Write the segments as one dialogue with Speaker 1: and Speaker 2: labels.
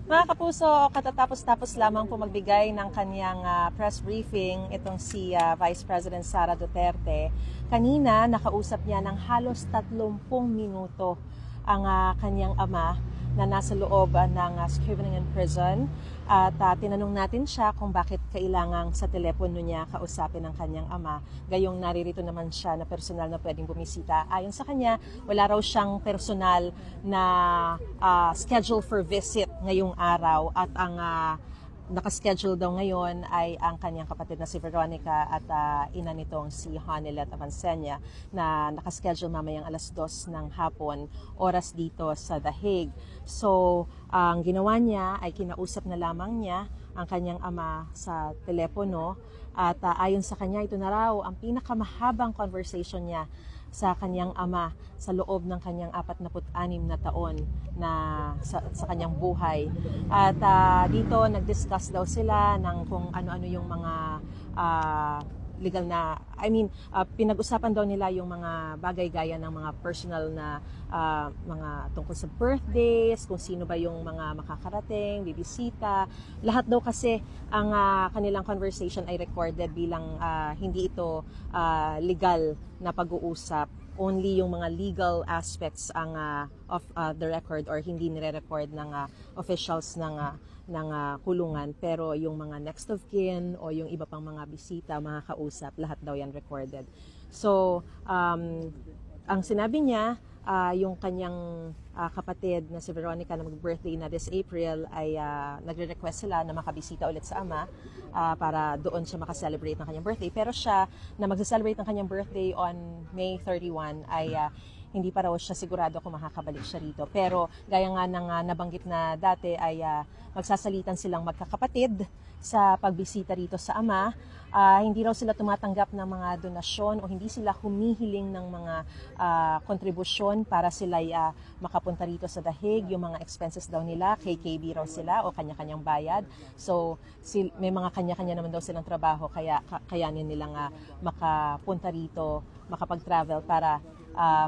Speaker 1: Mga kapuso, katatapos-tapos lamang po magbigay ng kanyang press briefing itong si Vice President Sara Duterte. Kanina, nakausap niya ng halos 30 minuto ang kanyang ama na nasa loob ng Scriveningen Prison. At tinanong natin siya kung bakit kailangang sa telepono niya kausapin ang kanyang ama. Gayong naririto naman siya na personal na pwedeng bumisita. Ayon sa kanya, wala raw siyang personal na schedule for visit ngayong araw at ang nakaschedule daw ngayon ay ang kanyang kapatid na si Veronica at ina nitong si Hanilet Avancenia na nakaschedule mamayang alas 2 ng hapon, oras dito sa The Hague. So, ang ginawa niya ay kinausap na lamang niya ang kanyang ama sa telepono at ayon sa kanya, ito na raw ang pinakamahabang conversation niya sa kanyang ama sa loob ng kanyang 46 na taon na sa kanyang buhay. At dito nag-discuss daw sila ng kung ano-ano yung mga legal na, pinag-usapan daw nila yung mga bagay gaya ng mga personal na mga tungkol sa birthdays, kung sino ba yung mga makakarating, bibisita. Lahat daw kasi ang kanilang conversation ay recorded bilang hindi ito legal na pag-uusap. Only yung mga legal aspects ang of the record or hindi nire-record ng officials ng kulungan, pero yung mga next of kin o yung iba pang mga bisita, mga kausap, lahat daw yan recorded. So, ang sinabi niya, yung kanyang kapatid na si Veronica na mag-birthday na this April ay nagre-request sila na makabisita ulit sa ama para doon siya makaselebrate ng kanyang birthday. Pero siya na magsa-celebrate ng kanyang birthday on May 31 ay hindi pa raw siya sigurado kung makakabalik siya rito. Pero gaya nga ng nabanggit na dati ay magsasalitan silang magkakapatid sa pagbisita rito sa ama. Hindi raw sila tumatanggap ng mga donasyon o hindi sila humihiling ng mga kontribusyon para sila makapunta rito sa The Hague. Yung mga expenses daw nila, KKB raw sila o kanya-kanyang bayad. So may mga kanya-kanya naman daw silang trabaho kaya kayanin nilang makapunta rito, makapag-travel para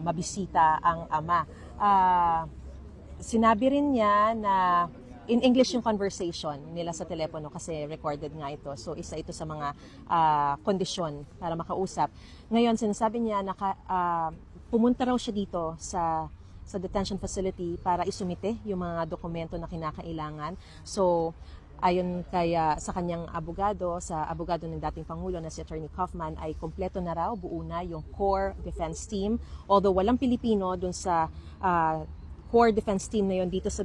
Speaker 1: mabisita ang ama. Sinabi rin niya na in English yung conversation nila sa telepono kasi recorded nga ito. So isa ito sa mga kondisyon para makausap. Ngayon sinasabi niya na pumunta raw siya dito sa detention facility para isumite yung mga dokumento na kinakailangan. So ayon sa kanyang abogado, sa abogado ng dating Pangulo na si Attorney Kaufman, ay kompleto na raw, buo na yung core defense team. Although walang Pilipino dun sa core defense team na yon dito sa